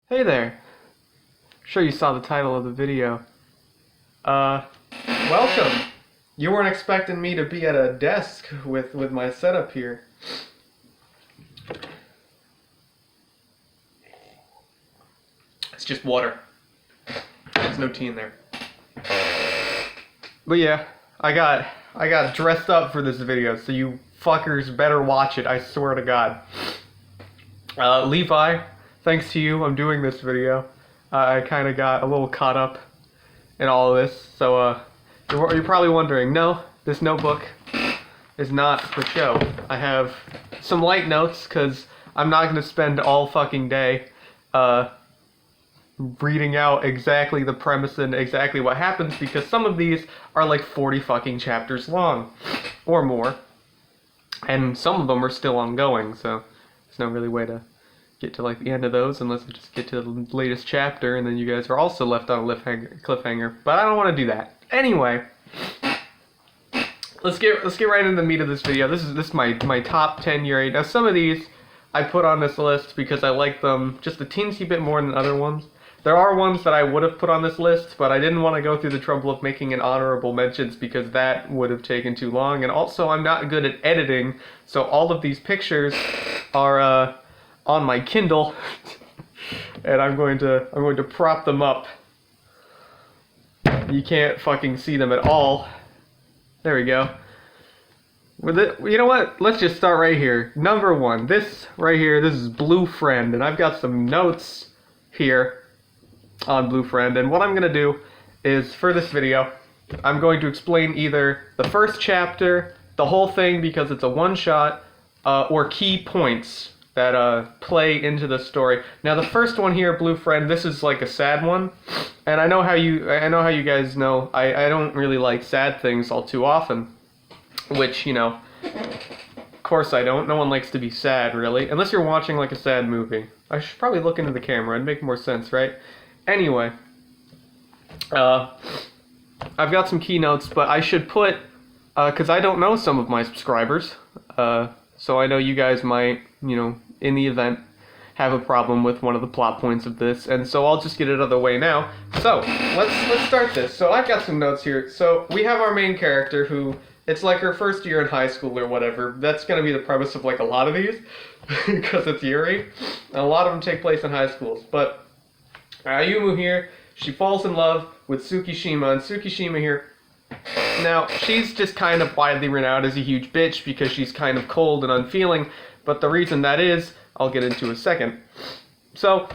Hey there. Sure you saw the title of the video. Welcome. You weren't expecting me to be at a desk with my setup here. It's just water. There's no tea in there. But yeah, I got dressed up for this video, so you fuckers better watch it, I swear to God. Levi, thanks to you, I'm doing this video. I kind of got a little caught up in all of this, so you're probably wondering, no, this notebook is not for show. I have some light notes, because I'm not going to spend all fucking day reading out exactly the premise and exactly what happens, because some of these are like 40 fucking chapters long, or more, and some of them are still ongoing, so there's no really way to get to like the end of those unless I just get to the latest chapter, and then you guys are also left on a cliffhanger. But I don't want to do that. Anyway, let's get right into the meat of this video. This is my top 10 Yuri. Now some of these I put on this list because I like them just a teensy bit more than other ones. There are ones that I would have put on this list, but I didn't want to go through the trouble of making an honorable mentions because that would have taken too long. And also I'm not good at editing, so all of these pictures are on my Kindle, and I'm going to prop them up. You can't fucking see them at all. There we go. With it, you know what? Let's just start right here. Number one, this right here. This is Blue Friend, and I've got some notes here on Blue Friend. And what I'm gonna do is for this video, I'm going to explain either the first chapter, the whole thing because it's a one-shot, or key points that play into the story. Now the first one here, Blue Friend, this is like a sad one, and I know how you guys know I don't really like sad things all too often, which, you know, of course I don't. No one likes to be sad, really, unless you're watching like a sad movie. I should probably look into the camera, it'd make more sense, right? Anyway, I've got some keynotes, but I should put, because I don't know some of my subscribers, so I know you guys might, you know, in the event, have a problem with one of the plot points of this, and so I'll just get it out of the way now. So, let's start this. So I've got some notes here. So we have our main character who, it's like her first year in high school or whatever. That's going to be the premise of like a lot of these, because it's Yuri. And a lot of them take place in high schools. But Ayumu here, she falls in love with Tsukishima, and Tsukishima here, now, she's just kind of widely renowned as a huge bitch because she's kind of cold and unfeeling, but the reason that is, I'll get into in a second. So,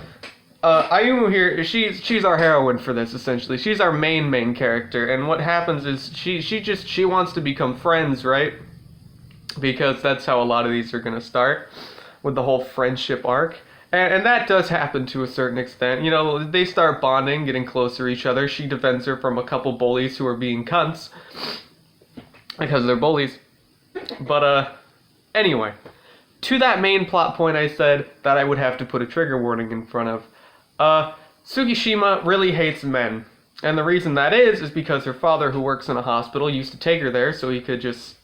Ayumu here, she's our heroine for this, essentially. She's our main character, and what happens is she wants to become friends, right? Because that's how a lot of these are going to start, with the whole friendship arc. And that does happen to a certain extent. You know, they start bonding, getting closer to each other. She defends her from a couple bullies who are being cunts, because they're bullies. But, anyway, to that main plot point I said that I would have to put a trigger warning in front of. Tsukishima really hates men. And the reason that is because her father, who works in a hospital, used to take her there so he could just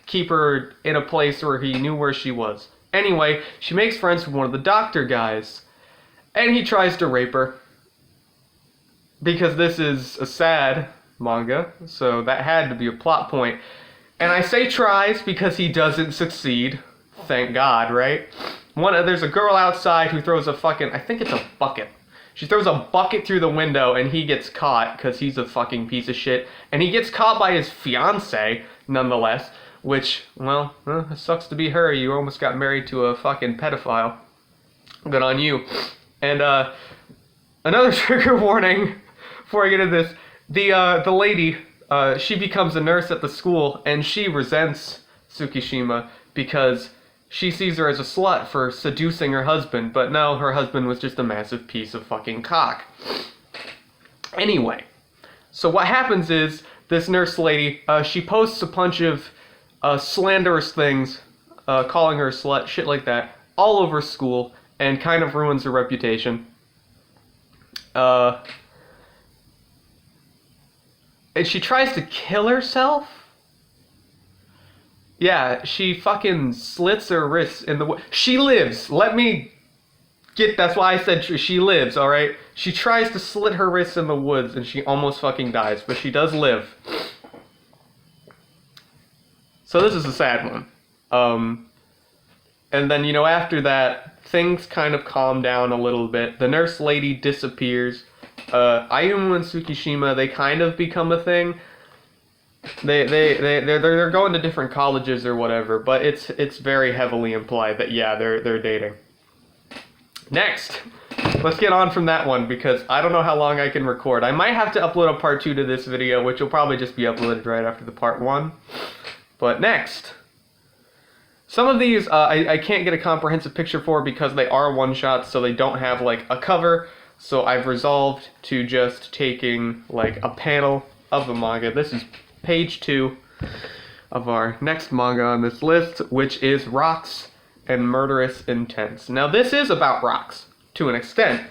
keep her in a place where he knew where she was. Anyway, she makes friends with one of the doctor guys, and he tries to rape her. Because this is a sad manga, so that had to be a plot point. And I say tries because he doesn't succeed. Thank God, right? There's a girl outside who throws a fucking, I think it's a bucket. She throws a bucket through the window, and he gets caught, because he's a fucking piece of shit. And he gets caught by his fiancée, nonetheless. Which, well, it sucks to be her. You almost got married to a fucking pedophile. Good on you. And, another trigger warning before I get into this. The lady, she becomes a nurse at the school, and she resents Tsukishima because she sees her as a slut for seducing her husband, but no, her husband was just a massive piece of fucking cock. Anyway, so what happens is, this nurse lady, she posts a bunch of slanderous things, calling her a slut, shit like that, all over school, and kind of ruins her reputation. And she tries to kill herself? Yeah, she fucking slits her wrists in the... She lives! Let me That's why I said she lives, alright? She tries to slit her wrists in the woods and she almost fucking dies, but she does live. So this is a sad one. And then, after that, things kind of calm down a little bit. The nurse lady disappears. Ayumu and Tsukishima, they kind of become a thing. They're going to different colleges or whatever, but it's very heavily implied that yeah, they're dating. Next, let's get on from that one because I don't know how long I can record. I might have to upload a part 2 to this video, which will probably just be uploaded right after the part 1. But next, some of these I can't get a comprehensive picture for because they are one-shots, so they don't have like a cover. So I've resolved to just taking like a panel of the manga. This is page 2 of our next manga on this list, which is Rocks and Murderous Intents. Now this is about rocks, to an extent.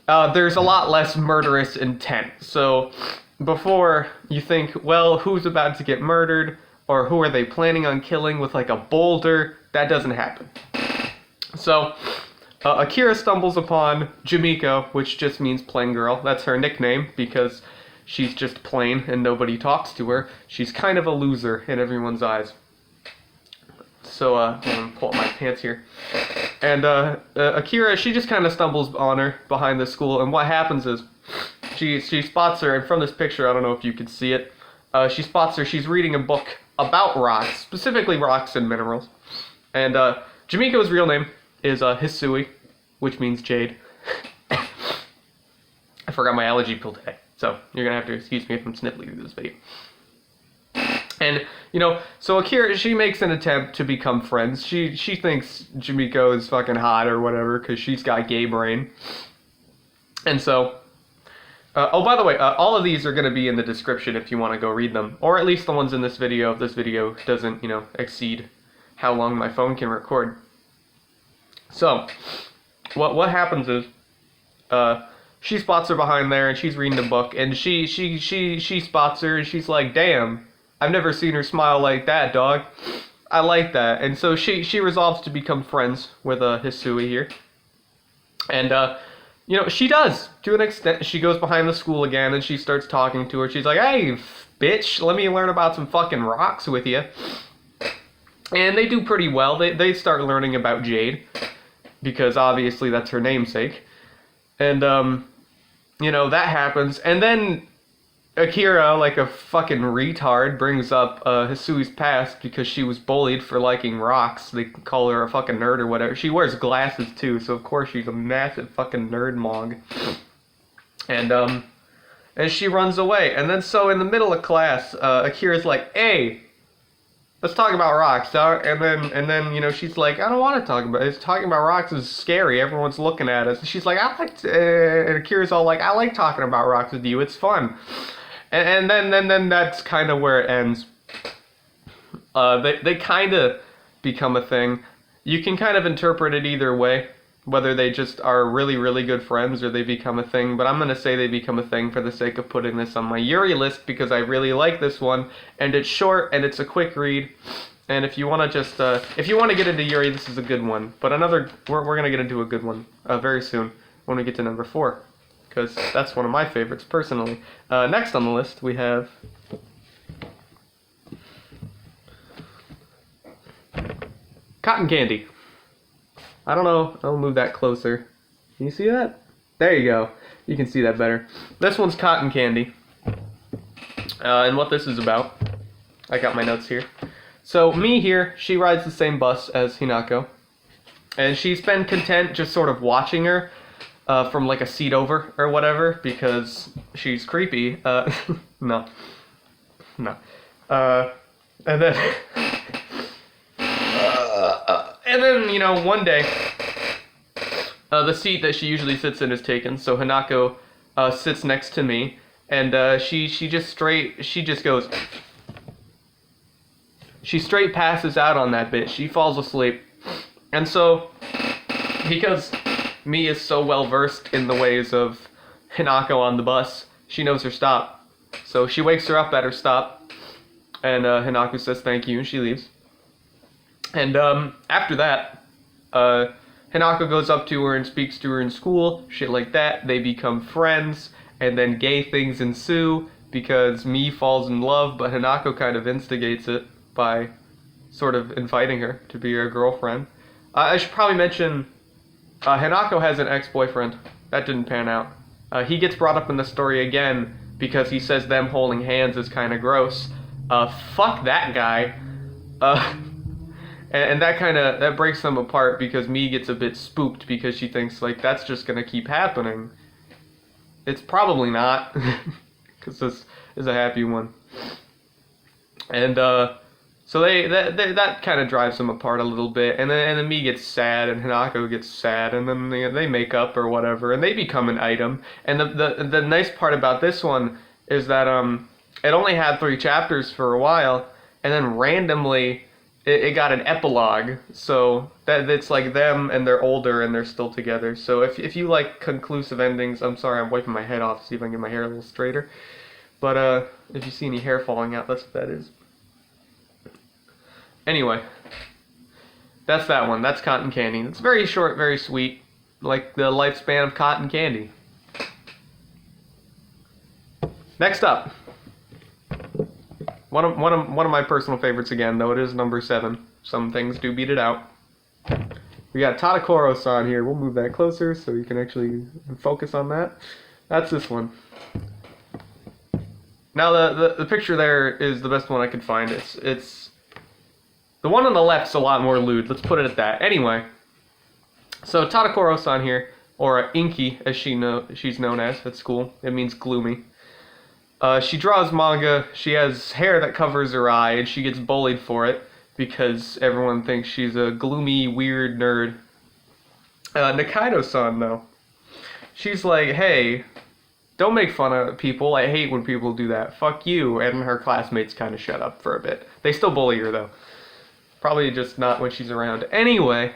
There's a lot less murderous intent. So before you think, well, who's about to get murdered, or who are they planning on killing with like a boulder, that doesn't happen. So Akira stumbles upon Jimiko, which just means plain girl. That's her nickname because she's just plain and nobody talks to her. She's kind of a loser in everyone's eyes. So, I'm gonna pull up my pants here. And, Akira, she just kind of stumbles on her behind the school, and what happens is, she spots her, and from this picture, I don't know if you can see it, she spots her, she's reading a book about rocks, specifically rocks and minerals. And, Jimiko's real name is, Hisui, which means jade. I forgot my allergy pill today, so you're gonna have to excuse me if I'm sniffling through this video. And, so Akira, she makes an attempt to become friends. She thinks Jimiko is fucking hot or whatever, because she's got gay brain. And so, oh, by the way, all of these are going to be in the description if you want to go read them. Or at least the ones in this video, if this video doesn't, exceed how long my phone can record. So, what happens is, she spots her behind there, and she's reading the book, and she spots her, and she's like, damn, I've never seen her smile like that, dog. I like that. And so she resolves to become friends with Hisui here. And, she does, to an extent. She goes behind the school again, and she starts talking to her. She's like, hey, bitch, let me learn about some fucking rocks with you. And they do pretty well. They start learning about jade, because obviously that's her namesake. And, that happens. And then Akira, like a fucking retard, brings up Hisui's past because she was bullied for liking rocks. They call her a fucking nerd or whatever. She wears glasses too, so of course she's a massive fucking nerd mog. And she runs away. And then so in the middle of class, Akira's like, hey, let's talk about rocks, dog. And then she's like, I don't want to talk about it. Talking about rocks is scary. Everyone's looking at us. And she's like, and Akira's all like, I like talking about rocks with you. It's fun. And then that's kind of where it ends. They kind of become a thing. You can kind of interpret it either way, whether they just are really, really good friends or they become a thing. But I'm going to say they become a thing for the sake of putting this on my Yuri list because I really like this one. And it's short and it's a quick read. And if you want to just, if you want to get into Yuri, this is a good one. But we're going to get into a good one very soon when we get to number 4. Because that's one of my favorites, personally. Next on the list, we have Cotton Candy. I don't know, I'll move that closer. Can you see that? There you go. You can see that better. This one's Cotton Candy. And what this is about, I got my notes here. So, Mi here, she rides the same bus as Hinako. And she's been content just sort of watching her. From like a seat over or whatever because she's creepy. No. And then, one day, the seat that she usually sits in is taken. So Hinako sits next to me, and she straight passes out on that bitch. She falls asleep, and so because Mi is so well versed in the ways of Hinako on the bus, she knows her stop. So she wakes her up at her stop, and Hinako says thank you, and she leaves. And after that, Hanako goes up to her and speaks to her in school, shit like that. They become friends, and then gay things ensue because Mi falls in love, but Hanako kind of instigates it by sort of inviting her to be her girlfriend. I should probably mention Hanako has an ex-boyfriend. That didn't pan out. He gets brought up in the story again because he says them holding hands is kind of gross. Fuck that guy. And that breaks them apart because Mi gets a bit spooked because she thinks like that's just gonna keep happening. It's probably not, because this is a happy one. And so that kind of drives them apart a little bit, and then Mi gets sad, and Hanako gets sad, and then they make up or whatever, and they become an item. And the nice part about this one is that it only had 3 chapters for a while, and then randomly it got an epilogue, so that it's like them and they're older and they're still together. So if you like conclusive endings, I'm sorry, I'm wiping my head off to see if I can get my hair a little straighter. But if you see any hair falling out, that's what that is. Anyway, that's that one. That's Cotton Candy. It's very short, very sweet, like the lifespan of cotton candy. Next up, one of my personal favorites again, though it is number 7. Some things do beat it out. We got Tadakoro-san here. We'll move that closer so you can actually focus on that. That's this one. Now the picture there is the best one I could find. It's the one on the left's a lot more lewd. Let's put it at that. Anyway, so Tadakoro-san here, or Inky as she's known as at school. It means gloomy. She draws manga. She has hair that covers her eye, and she gets bullied for it because everyone thinks she's a gloomy, weird nerd. Nikaido-san, though, she's like, hey, don't make fun of people. I hate when people do that. Fuck you. And her classmates kind of shut up for a bit. They still bully her, though. Probably just not when she's around. Anyway,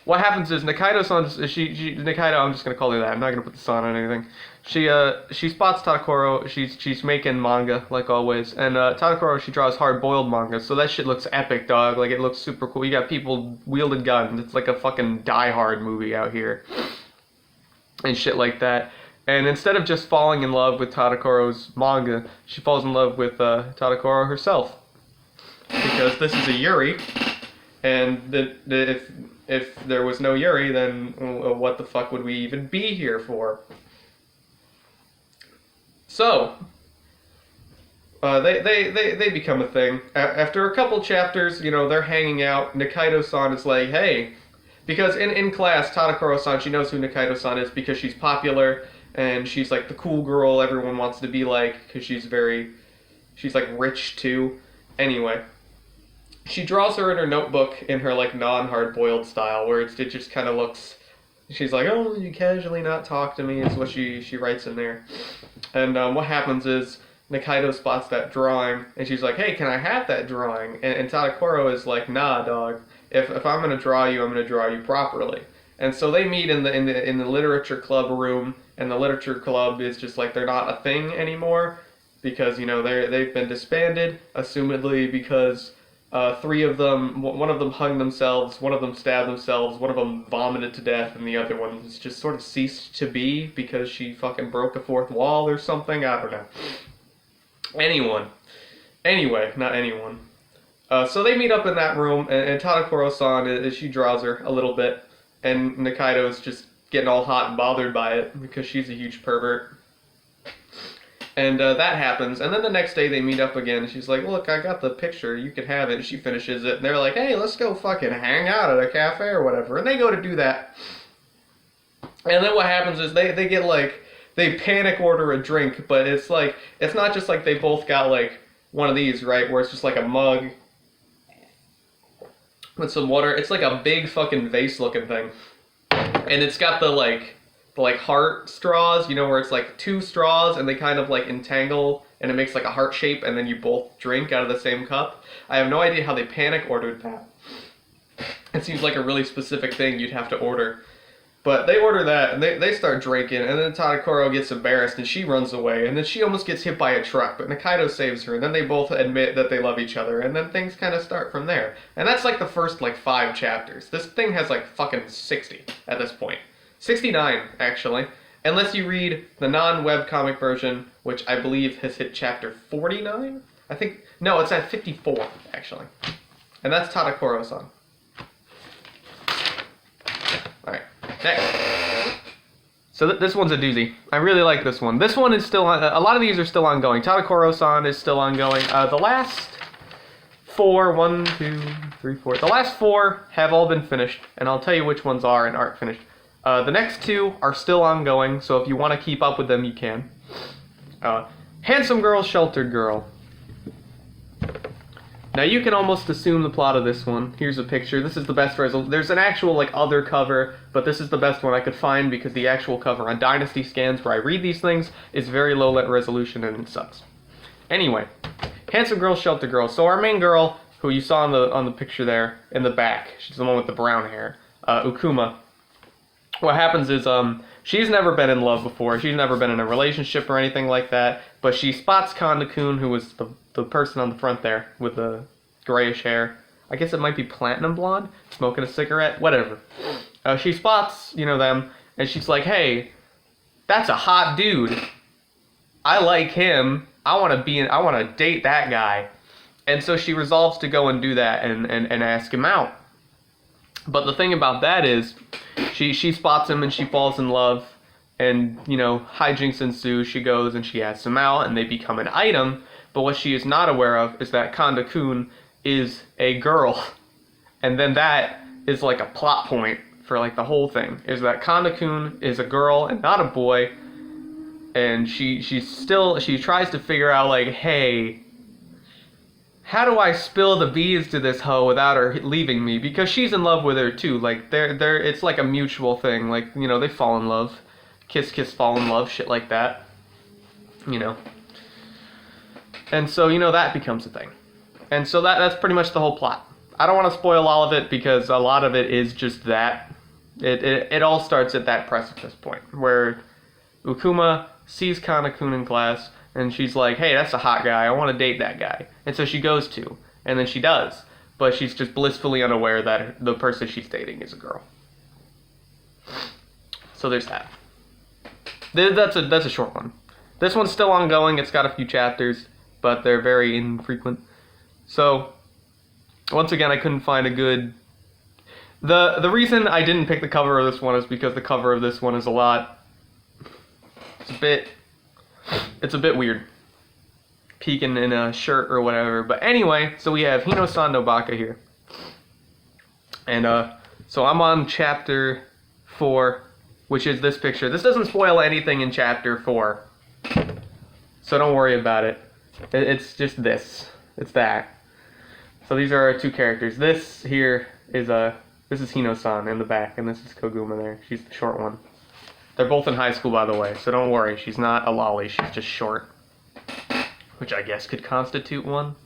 what happens is Nikaido-san, Nikaido, I'm just gonna call her that. I'm not gonna put the san on anything. She spots Tadakoro. She's making manga like always, and Tadakoro, she draws hard-boiled manga, so that shit looks epic, dog. Like it looks super cool. You got people wielding guns. It's like a fucking Die Hard movie out here, and shit like that. And instead of just falling in love with Tadakoro's manga, she falls in love with Tadakoro herself. Because this is a Yuri, and if there was no Yuri, then what the fuck would we even be here for? So they become a thing. After a couple chapters, you know, they're hanging out. Nikaido-san is like, hey, because in class, Tadakoro-san, she knows who Nikaido-san is because she's popular and she's like the cool girl everyone wants to be like because she's like rich too. Anyway. She draws her in her notebook in her, like, non-hard-boiled style, where it just kind of looks... She's like, oh, you casually not talk to me, is what she writes in there. And what happens is, Nikaido spots that drawing, and she's like, hey, can I have that drawing? And Tadakoro is like, nah, dog. If I'm going to draw you properly. And so they meet in the literature club room, and the literature club is just like, they're not a thing anymore, because, you know, they've been disbanded, assumedly because... 3 of them, one of them hung themselves, one of them stabbed themselves, one of them vomited to death, and the other one just sort of ceased to be because she fucking broke a 4th wall or something. I don't know. Anyway, not anyone. So they meet up in that room, and Tadakoro-san, she draws her a little bit, and Nikaido's just getting all hot and bothered by it because she's a huge pervert. And that happens, and then the next day they meet up again, and she's like, look, I got the picture, you can have it, and she finishes it, and they're like, hey, let's go fucking hang out at a cafe or whatever, and they go to do that. And then what happens is they get, like, they panic order a drink, but it's like, it's not just like they both got, like, one of these, right, where it's just like a mug with some water. It's like a big fucking vase-looking thing, and it's got the heart straws, you know, where it's like 2 straws and they kind of like entangle and it makes like a heart shape and then you both drink out of the same cup. I have no idea how they panic ordered that. It seems like a really specific thing you'd have to order. But they order that, and they start drinking, and then Tadakoro gets embarrassed, and she runs away, and then she almost gets hit by a truck, but Nikaido saves her, and then they both admit that they love each other, and then things kind of start from there. And that's like the first, like, 5 chapters. This thing has, like, fucking 60 at this point. 69, actually. Unless you read the non-webcomic version, which I believe has hit chapter 49? I think, no, it's at 54, actually. And that's Tadakoro-san. Alright, next. So this one's a doozy. I really like this one. This one is still on, a lot of these are still ongoing. Tadakoro-san is still ongoing. The last 4, 1, 2, 3, 4. The last 4 have all been finished, and I'll tell you which ones are and aren't finished. The next 2 are still ongoing, so if you want to keep up with them, you can. Handsome Girl, Sheltered Girl. Now you can almost assume the plot of this one. Here's a picture. This is the best resolution. There's an actual like other cover, but this is the best one I could find because the actual cover on Dynasty Scans, where I read these things, is very low resolution and it sucks. Anyway, Handsome Girl, Sheltered Girl. So our main girl, who you saw on the picture there in the back, she's the one with the brown hair, Ukuma. What happens is she's never been in love before. She's never been in a relationship or anything like that. But she spots Kanda-kun, who was the person on the front there with the grayish hair. I guess it might be platinum blonde, smoking a cigarette, whatever. She spots, them, and she's like, "Hey, that's a hot dude. I like him. I want to date that guy." And so she resolves to go and do that and ask him out. But the thing about that is, she spots him and she falls in love, and, hijinks ensue. She goes and she asks him out, and they become an item. But what she is not aware of is that Kanda-kun is a girl. And then that is like a plot point for like the whole thing, is that Kanda-kun is a girl and not a boy. And she tries to figure out like, hey, how do I spill the bees to this hoe without her leaving me? Because she's in love with her too. Like it's like a mutual thing. Like, they fall in love. Kiss, kiss, fall in love, shit like that. And so, that becomes a thing. And so that's pretty much the whole plot. I don't want to spoil all of it because a lot of it is just that. It all starts at that precipice point where Ukuma sees Kanda-kun in class and she's like, "Hey, that's a hot guy. I want to date that guy." And so she goes to, and then she does. But she's just blissfully unaware that the person she's dating is a girl. So there's that. That's a short one. This one's still ongoing. It's got a few chapters, but they're very infrequent. So, once again, I couldn't find a good... The reason I didn't pick the cover of this one is because the cover of this one is it's a bit weird. Peeking in a shirt or whatever. But anyway, so we have Hino-san no Baka here. And, so I'm on chapter 4, which is this picture. This doesn't spoil anything in chapter 4. So don't worry about it. It's just this. It's that. So these are our 2 characters. This here is this is Hino-san in the back, and this is Koguma there. She's the short one. They're both in high school, by the way, so don't worry. She's not a lolly. She's just short, which I guess could constitute one.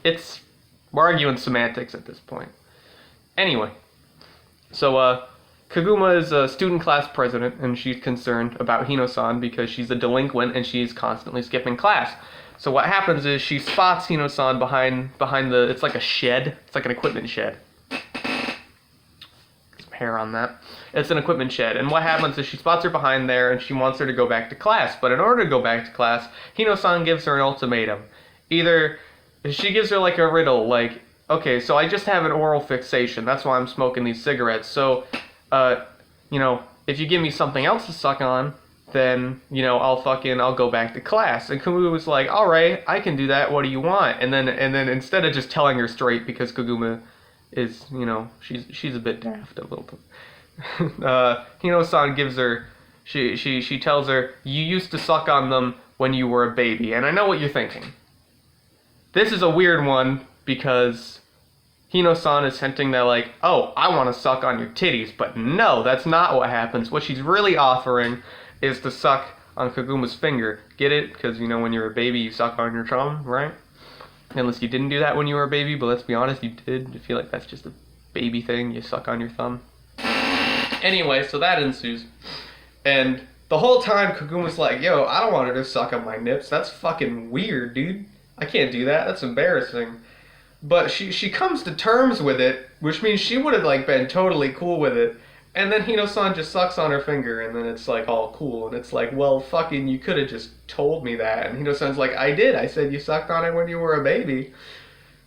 We're arguing semantics at this point. Anyway, so Koguma is a student class president, and she's concerned about Hino-san because she's a delinquent and she's constantly skipping class. So what happens is she spots Hino-san behind it's like a shed. It's like an equipment shed. Some hair on that. It's an equipment shed. And what happens is she spots her behind there and she wants her to go back to class. But in order to go back to class, Hino-san gives her an ultimatum. Either she gives her like a riddle, like, okay, so I just have an oral fixation. That's why I'm smoking these cigarettes. So, if you give me something else to suck on, then, I'll go back to class. And Koguma was like, all right, I can do that. What do you want? And then instead of just telling her straight, because Koguma is, she's a bit daft a little bit. Hino-san gives her, she tells her, you used to suck on them when you were a baby. And I know what you're thinking. This is a weird one because Hino-san is hinting that like, oh, I want to suck on your titties. But no, that's not what happens. What she's really offering is to suck on Koguma's finger. Get it? Because, when you're a baby, you suck on your thumb, right? Unless you didn't do that when you were a baby, but let's be honest, you did. I feel like that's just a baby thing. You suck on your thumb. Anyway, so that ensues. And the whole time, Kaguma's like, yo, I don't want her to suck on my nips. That's fucking weird, dude. I can't do that. That's embarrassing. But she comes to terms with it, which means she would have, like, been totally cool with it. And then Hino-san just sucks on her finger, and then it's, like, all cool. And it's like, well, fucking, you could have just told me that. And Hino-san's like, I did. I said you sucked on it when you were a baby.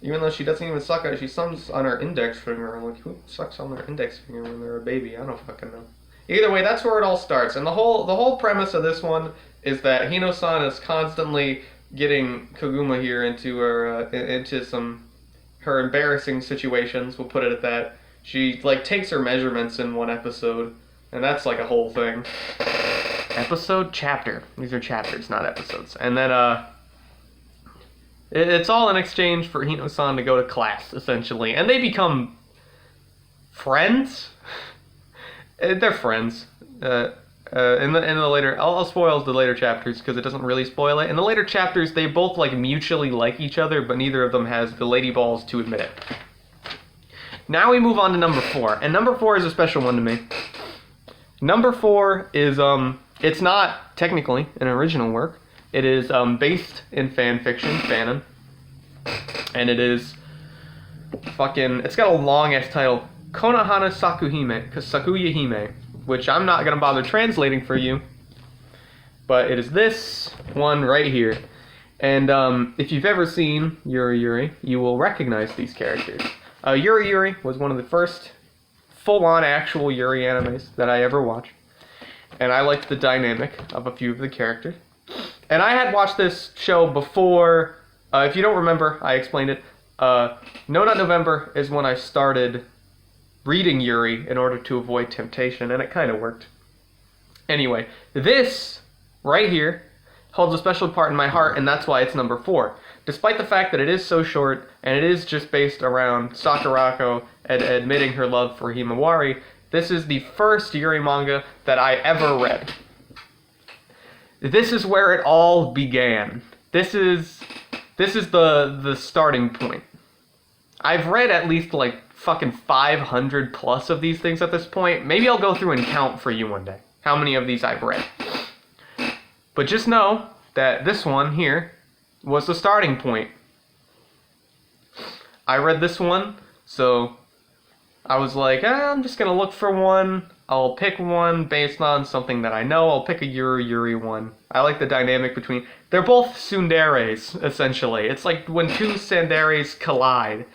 Even though she doesn't even suck on it, she sucks on her index finger. I'm like, who sucks on their index finger when they're a baby? I don't fucking know. Either way, that's where it all starts. And the whole premise of this one is that Hino-san is constantly getting Kaguma here into her embarrassing situations. We'll put it at that. She like takes her measurements in one episode, and that's like a whole thing. Episode, chapter. These are chapters, not episodes. And then it's all in exchange for Hino-san to go to class, essentially, and they become friends. They're friends. In the later, I'll spoil the later chapters because it doesn't really spoil it. In the later chapters, they both like mutually like each other, but neither of them has the lady balls to admit it. Now we move on to number 4, and number 4 is a special one to me. Number 4 is it's not technically an original work. It is based in fan fiction, fanon, and it is fucking. It's got a long ass title, Konohana Sakuya Hime, which I'm not gonna bother translating for you, but it is this one right here. And if you've ever seen Yuri, you will recognize these characters. Yuri was one of the first full-on actual Yuri animes that I ever watched, and I liked the dynamic of a few of the characters. And I had watched this show before. If you don't remember, I explained it. No Nut November is when I started reading Yuri in order to avoid temptation, and it kind of worked. Anyway, this right here holds a special part in my heart, and that's why it's number 4. Despite the fact that it is so short, and it is just based around Sakurako admitting her love for Himawari, this is the first Yuri manga that I ever read. This is where it all began. This is the starting point. I've read at least like fucking 500 plus of these things at this point. Maybe I'll go through and count for you one day how many of these I've read. But just know that this one here was the starting point. I read this one, so I was like, I'm just gonna look for one. I'll pick one based on something that I know. I'll pick a Yuri one. I like the dynamic between. They're both tsunderes, essentially. It's like when two tsunderes collide,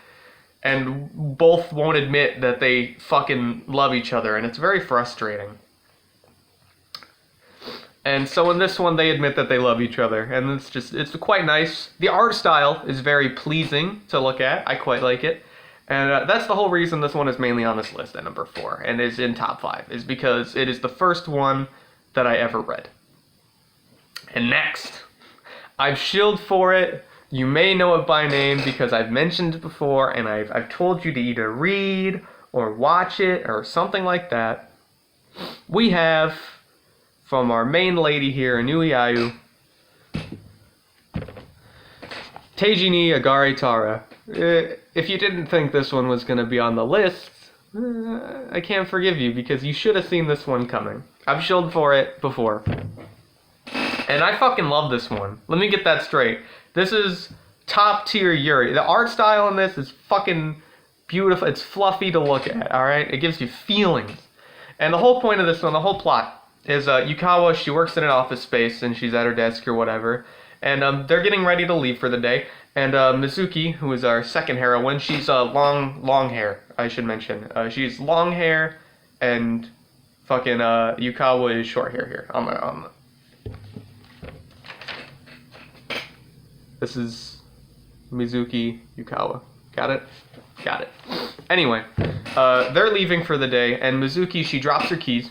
and both won't admit that they fucking love each other, and it's very frustrating. And so in this one, they admit that they love each other, and it's quite nice. The art style is very pleasing to look at. I quite like it. And that's the whole reason this one is mainly on this list at number 4 and is in top 5, is because it is the first one that I ever read. And next, I've shilled for it. You may know it by name because I've mentioned it before, and I've told you to either read or watch it or something like that. We have, from our main lady here, Inui Ayu, Teiji ni Agari Tara. If you didn't think this one was going to be on the list, I can't forgive you because you should have seen this one coming. I've shilled for it before. And I fucking love this one. Let me get that straight. This is top tier Yuri. The art style in this is fucking beautiful. It's fluffy to look at, alright? It gives you feelings. And the whole point of this one, the whole plot, is Yukawa, she works in an office space and she's at her desk or whatever. And they're getting ready to leave for the day. And Mizuki, who is our second heroine, she's long hair, I should mention. She's long hair, and fucking Yukawa is short hair here. This is Mizuki Yukawa. Got it? Got it. Anyway, they're leaving for the day, and Mizuki, she drops her keys.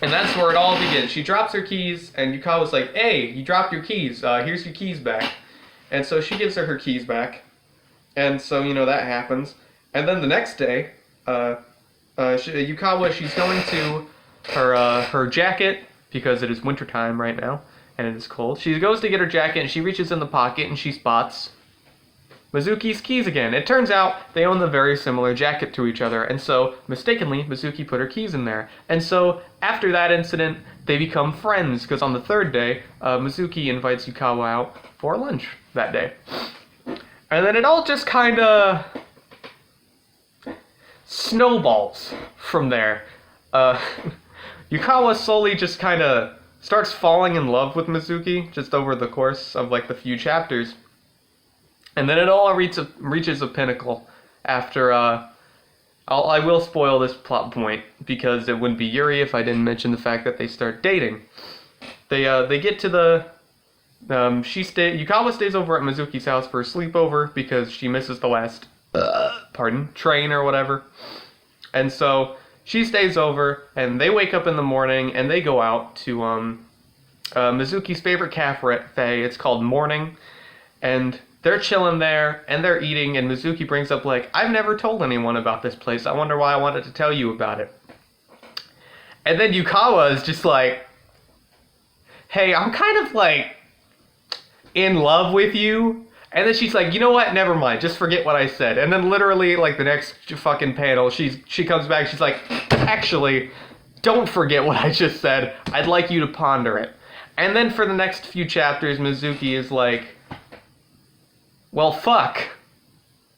And that's where it all begins. She drops her keys, and Yukawa's like, hey, you dropped your keys. Here's your keys back. And so she gives her keys back. And so, you know, that happens. And then the next day, Yukawa, she's going to her jacket, because it is wintertime right now, and it is cold. She goes to get her jacket, and she reaches in the pocket, and she spots Mizuki's keys again. It turns out they own the very similar jacket to each other, and so, mistakenly, Mizuki put her keys in there. And so, after that incident, they become friends, because on the third day, Mizuki invites Yukawa out for lunch that day. And then it all just kind of snowballs from there. Yukawa slowly just kind of starts falling in love with Mizuki just over the course of like the few chapters. And then it all reaches a pinnacle after, I will spoil this plot point because it wouldn't be Yuri if I didn't mention the fact that they start dating. They get to the, Yukawa stays over at Mizuki's house for a sleepover because she misses the last, train or whatever. And so she stays over and they wake up in the morning and they go out to, Mizuki's favorite cafe. It's called Morning. And they're chilling there, and they're eating, and Mizuki brings up, like, I've never told anyone about this place. I wonder why I wanted to tell you about it. And then Yukawa is just like, hey, I'm kind of, like, in love with you. And then she's like, you know what? Never mind. Just forget what I said. And then literally, like, the next fucking panel, she comes back, she's like, actually, don't forget what I just said. I'd like you to ponder it. And then for the next few chapters, Mizuki is like, well, fuck.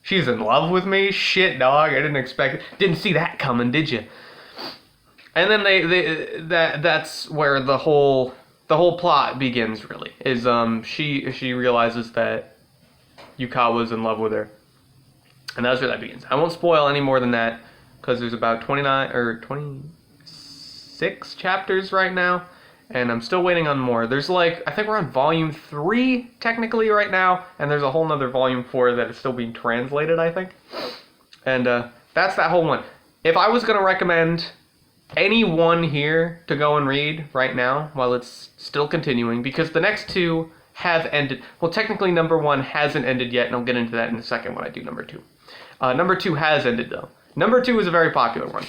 She's in love with me? Shit, dog. I didn't expect it. Didn't see that coming, did you? And then that's where the whole plot begins, really. Is she realizes that Yukawa's in love with her. And that's where that begins. I won't spoil any more than that because there's about 29 or 26 chapters right now. And I'm still waiting on more. There's like, I think we're on volume 3 technically right now, and there's a whole nother volume 4 that is still being translated, I think. And that's that whole one. If I was going to recommend anyone here to go and read right now, while it's still continuing, because the next two have ended. Well, technically number 1 hasn't ended yet, and I'll get into that in a second when I do number 2. Number 2 has ended, though. Number 2 is a very popular one.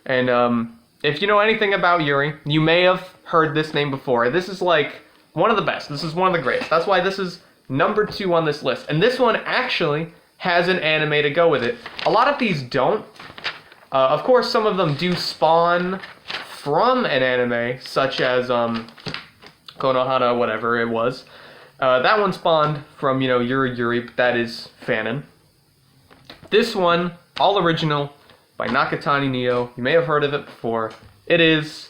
And, if you know anything about Yuri, you may have heard this name before. This is like one of the best. This is one of the greatest. That's why this is number 2 on this list. And this one actually has an anime to go with it. A lot of these don't. Of course, some of them do spawn from an anime, such as Konohana, whatever it was. That one spawned from, Yuri, but that is fanon. This one, all original, by Nakatani Neo. You may have heard of it before. It is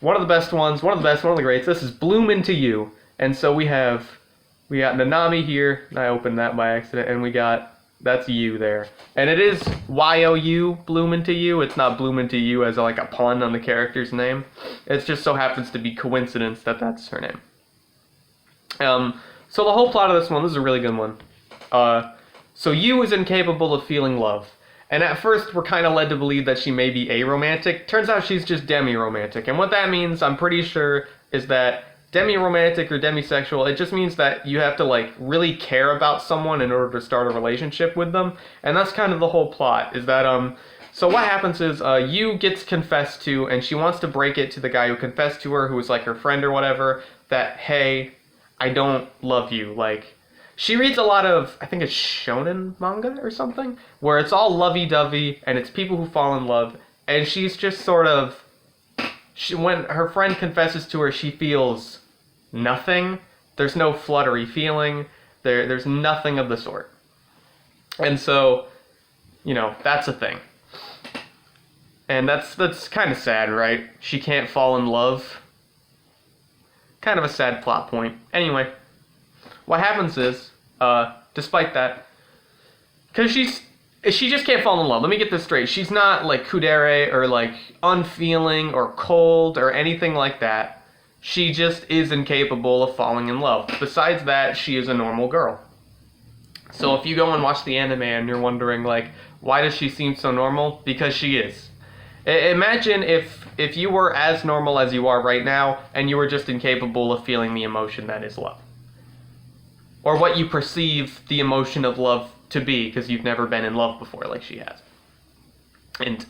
one of the best ones, one of the greats. This is Bloom Into You. And so we got Nanami here, and I opened that by accident, and that's you there. And it is Y-O-U, Bloom Into You. It's not Bloom Into You as like a pun on the character's name. It just so happens to be coincidence that that's her name. So the whole plot of this is a really good one. So Yu is incapable of feeling love. And at first, we're kind of led to believe that she may be aromantic. Turns out she's just demi-romantic. And what that means, I'm pretty sure, is that demi-romantic or demisexual, it just means that you have to, like, really care about someone in order to start a relationship with them. And that's kind of the whole plot, is that, so what happens is, Yu gets confessed to, and she wants to break it to the guy who confessed to her, who was, like, her friend or whatever, that, hey, I don't love you, like... She reads a lot of, I think it's shonen manga or something, where it's all lovey-dovey, and it's people who fall in love, and she's just sort of, when her friend confesses to her, she feels nothing. There's no fluttery feeling. There's nothing of the sort. And so, that's a thing. And that's kind of sad, right? She can't fall in love. Kind of a sad plot point. Anyway. What happens is, despite that, because she just can't fall in love. Let me get this straight. She's not like kudere or like unfeeling or cold or anything like that. She just is incapable of falling in love. Besides that, she is a normal girl. So if you go and watch the anime and you're wondering like, why does she seem so normal? Because she is. Imagine if you were as normal as you are right now and you were just incapable of feeling the emotion that is love. Or what you perceive the emotion of love to be, because you've never been in love before like she has. And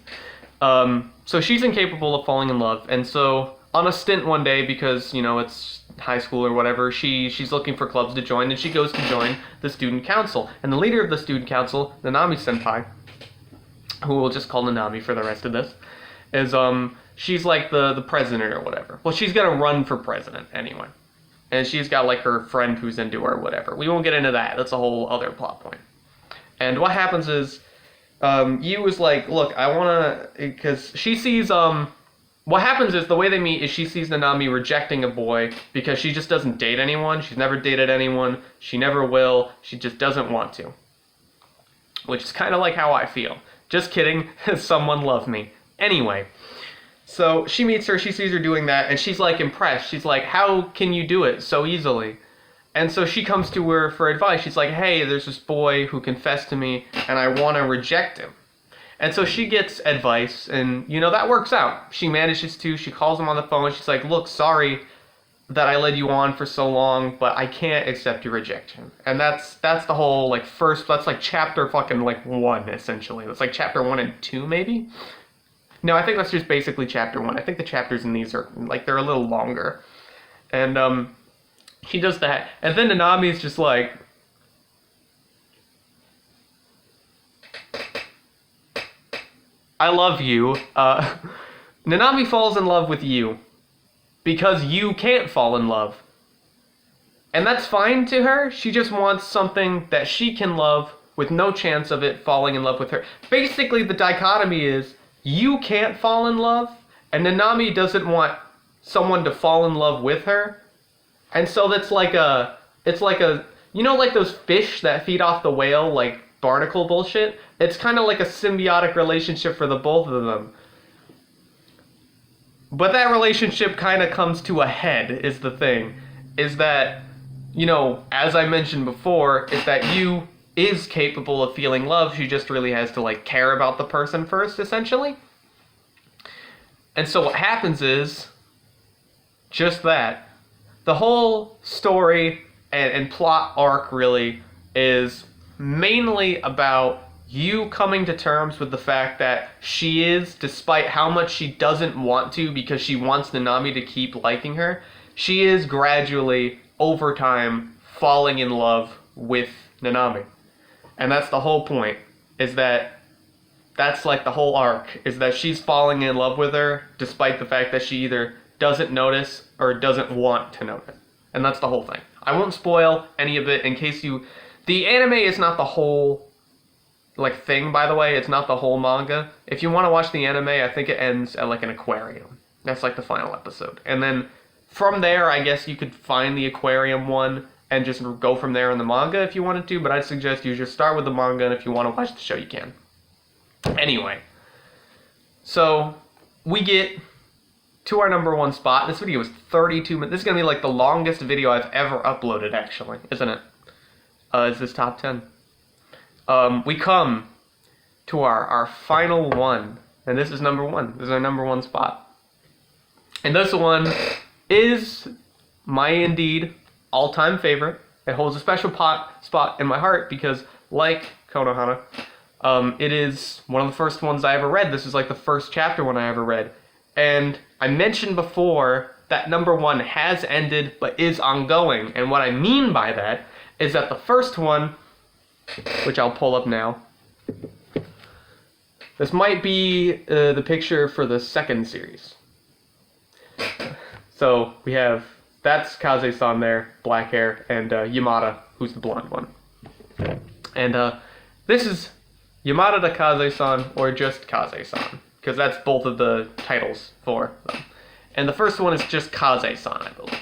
so she's incapable of falling in love, and so on a stint one day, because, it's high school or whatever, she's looking for clubs to join, and she goes to join the student council. And the leader of the student council, Nanami-senpai, who we'll just call Nanami for the rest of this, is she's like the president or whatever. Well, she's gonna run for president anyway. And she's got like her friend who's into her or whatever. We won't get into that. That's a whole other plot point. And what happens is, Yu is like, look, I wanna, because she sees, what happens is the way they meet is she sees Nanami rejecting a boy because she just doesn't date anyone. She's never dated anyone. She never will. She just doesn't want to. Which is kind of like how I feel. Just kidding. Someone love me. Anyway. So she meets her. She sees her doing that. And she's like impressed. She's like, how can you do it so easily? And so she comes to her for advice. She's like, hey, there's this boy who confessed to me and I want to reject him. And so she gets advice, and, you know, that works out. She manages to. She calls him on the phone. She's like, look, sorry that I led you on for so long, but I can't accept your rejection. And that's the whole, like, that's, like, chapter fucking, like, 1, essentially. It's, like, chapter 1 and 2, maybe? No, I think that's just basically chapter 1. I think the chapters in these are, like, they're a little longer. And, she does that. And then Nanami's just like, I love you. Nanami falls in love with you because you can't fall in love. And that's fine to her. She just wants something that she can love with no chance of it falling in love with her. Basically, the dichotomy is you can't fall in love, and Nanami doesn't want someone to fall in love with her. And so it's like a, you know, like those fish that feed off the whale, like barnacle bullshit? It's kind of like a symbiotic relationship for the both of them. But that relationship kind of comes to a head, is the thing. Is that, you know, as I mentioned before, is that Yu is capable of feeling love. She just really has to, like, care about the person first, essentially. And so what happens is just that. The whole story and plot arc, really, is mainly about Yu coming to terms with the fact that she is, despite how much she doesn't want to because she wants Nanami to keep liking her, she is gradually, over time, falling in love with Nanami. And that's the whole point, is that that's like the whole arc, is that she's falling in love with her despite the fact that she either doesn't notice or doesn't want to notice. And that's the whole thing. I won't spoil any of it in case you... The anime is not the whole, like, thing, by the way. It's not the whole manga. If you want to watch the anime, I think it ends at, like, an aquarium. That's, like, the final episode. And then from there, I guess you could find the aquarium one and just go from there in the manga if you wanted to, but I'd suggest you just start with the manga, and if you want to watch the show, you can. Anyway. So, we get to our number 1 spot. This video is 32 minutes. This is going to be, like, the longest video I've ever uploaded, actually, isn't it? Is this top 10? We come to our final one, and this is number 1. This is our number 1 spot. And this one is my, indeed, all-time favorite. It holds a special spot in my heart because, like Konohana, it is one of the first ones I ever read. This is like the first chapter one I ever read. And I mentioned before that number 1 has ended but is ongoing. And what I mean by that is that the first one, which I'll pull up now, this might be the picture for the second series. So we have, that's Kase-san there, black hair, and Yamada, who's the blonde one. And this is Yamada to Kase-san, or just Kase-san, because that's both of the titles for them. And the first one is just Kase-san, I believe.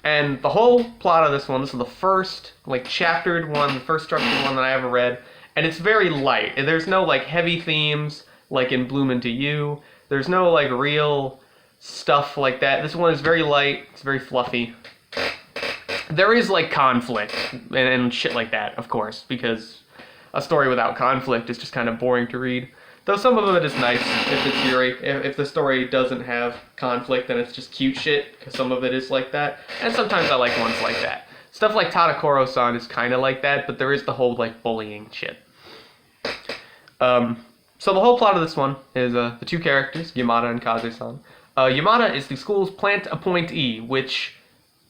And the whole plot of this is the first, like, chaptered one, the first structured one that I ever read, and it's very light. And there's no, like, heavy themes, like in Bloom Into You. There's no, like, real stuff like that. This one is very light, it's very fluffy. There is, like, conflict and shit like that, of course, because a story without conflict is just kind of boring to read. Though some of it is nice if it's Yuri. If the story doesn't have conflict, then it's just cute shit, because some of it is like that. And sometimes I like ones like that. Stuff like Tadakoro-san is kind of like that, but there is the whole, like, bullying shit. So the whole plot of this one is the 2 characters, Yamada and Kase-san. Yamada is the school's plant appointee, which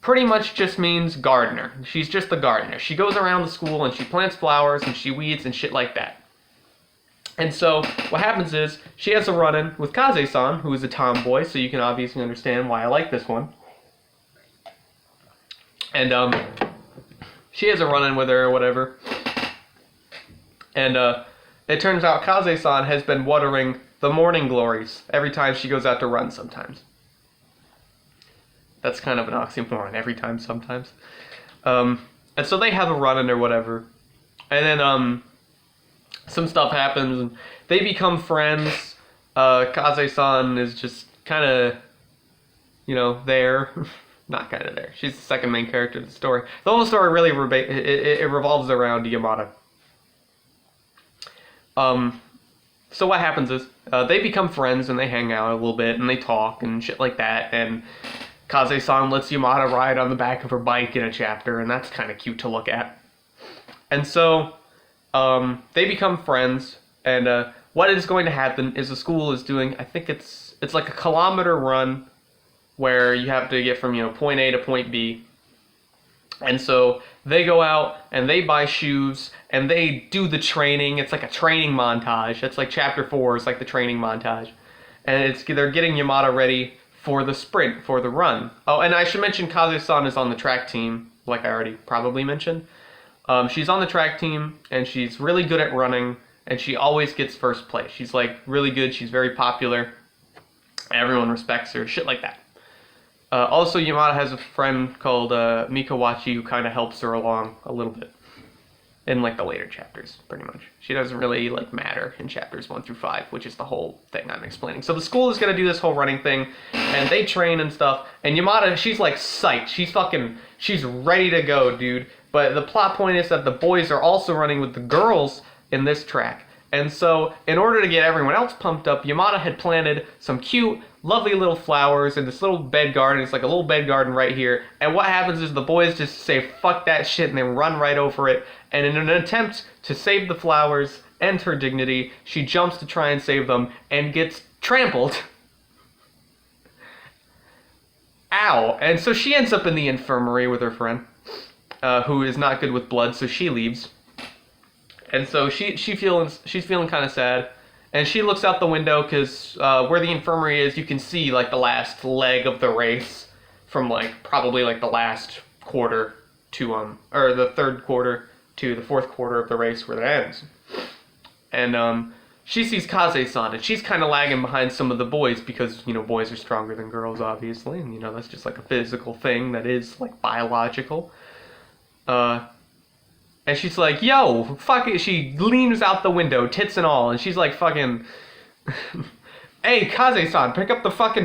pretty much just means gardener. She's just the gardener. She goes around the school and she plants flowers and she weeds and shit like that. And so what happens is she has a run-in with Kase-san, who is a tomboy, so you can obviously understand why I like this one. And she has a run-in with her or whatever. And it turns out Kase-san has been watering the morning glories every time she goes out to run sometimes. That's kind of an oxymoron, every time sometimes. And so they have a run-in or whatever. And then some stuff happens and they become friends. Kase-san is just kind of, there. Not kind of there. She's the second main character of the story. The whole story really it revolves around Yamada. So what happens is they become friends and they hang out a little bit and they talk and shit like that. And Kase-san lets Yamada ride on the back of her bike in a chapter, and that's kind of cute to look at. And so they become friends, and what is going to happen is the school is doing, I think it's like a kilometer run where you have to get from point A to point B. And so they go out and they buy shoes and they do the training. It's like a training montage. It's like chapter 4 is like the training montage. And they're getting Yamada ready for the sprint, for the run. Oh, and I should mention Kase-san is on the track team, like I already probably mentioned. She's on the track team and she's really good at running and she always gets first place. She's like really good. She's very popular. Everyone respects her, shit like that. Also, Yamada has a friend called Mikawachi who kind of helps her along a little bit in like the later chapters, pretty much. She doesn't really like matter in chapters 1 through 5, which is the whole thing I'm explaining. So the school is gonna do this whole running thing, and they train and stuff. And Yamada, she's like psyched. She's ready to go, dude. But the plot point is that the boys are also running with the girls in this track. And so, in order to get everyone else pumped up, Yamada had planted some cute, lovely little flowers in this little bed garden. It's like a little bed garden right here. And what happens is the boys just say, fuck that shit, and they run right over it. And in an attempt to save the flowers and her dignity, she jumps to try and save them and gets trampled. Ow. And so she ends up in the infirmary with her friend, who is not good with blood, so she leaves. And so she's feeling kind of sad, and she looks out the window because where the infirmary is, you can see like the last leg of the race from like probably like the last quarter to or the third quarter to the fourth quarter of the race where it ends. And she sees Kase-san, and she's kind of lagging behind some of the boys because boys are stronger than girls, obviously, and that's just like a physical thing that is like biological. And she's like, yo, fuck it. She leans out the window, tits and all, and she's like, fucking, hey, Kase-san, pick up the fucking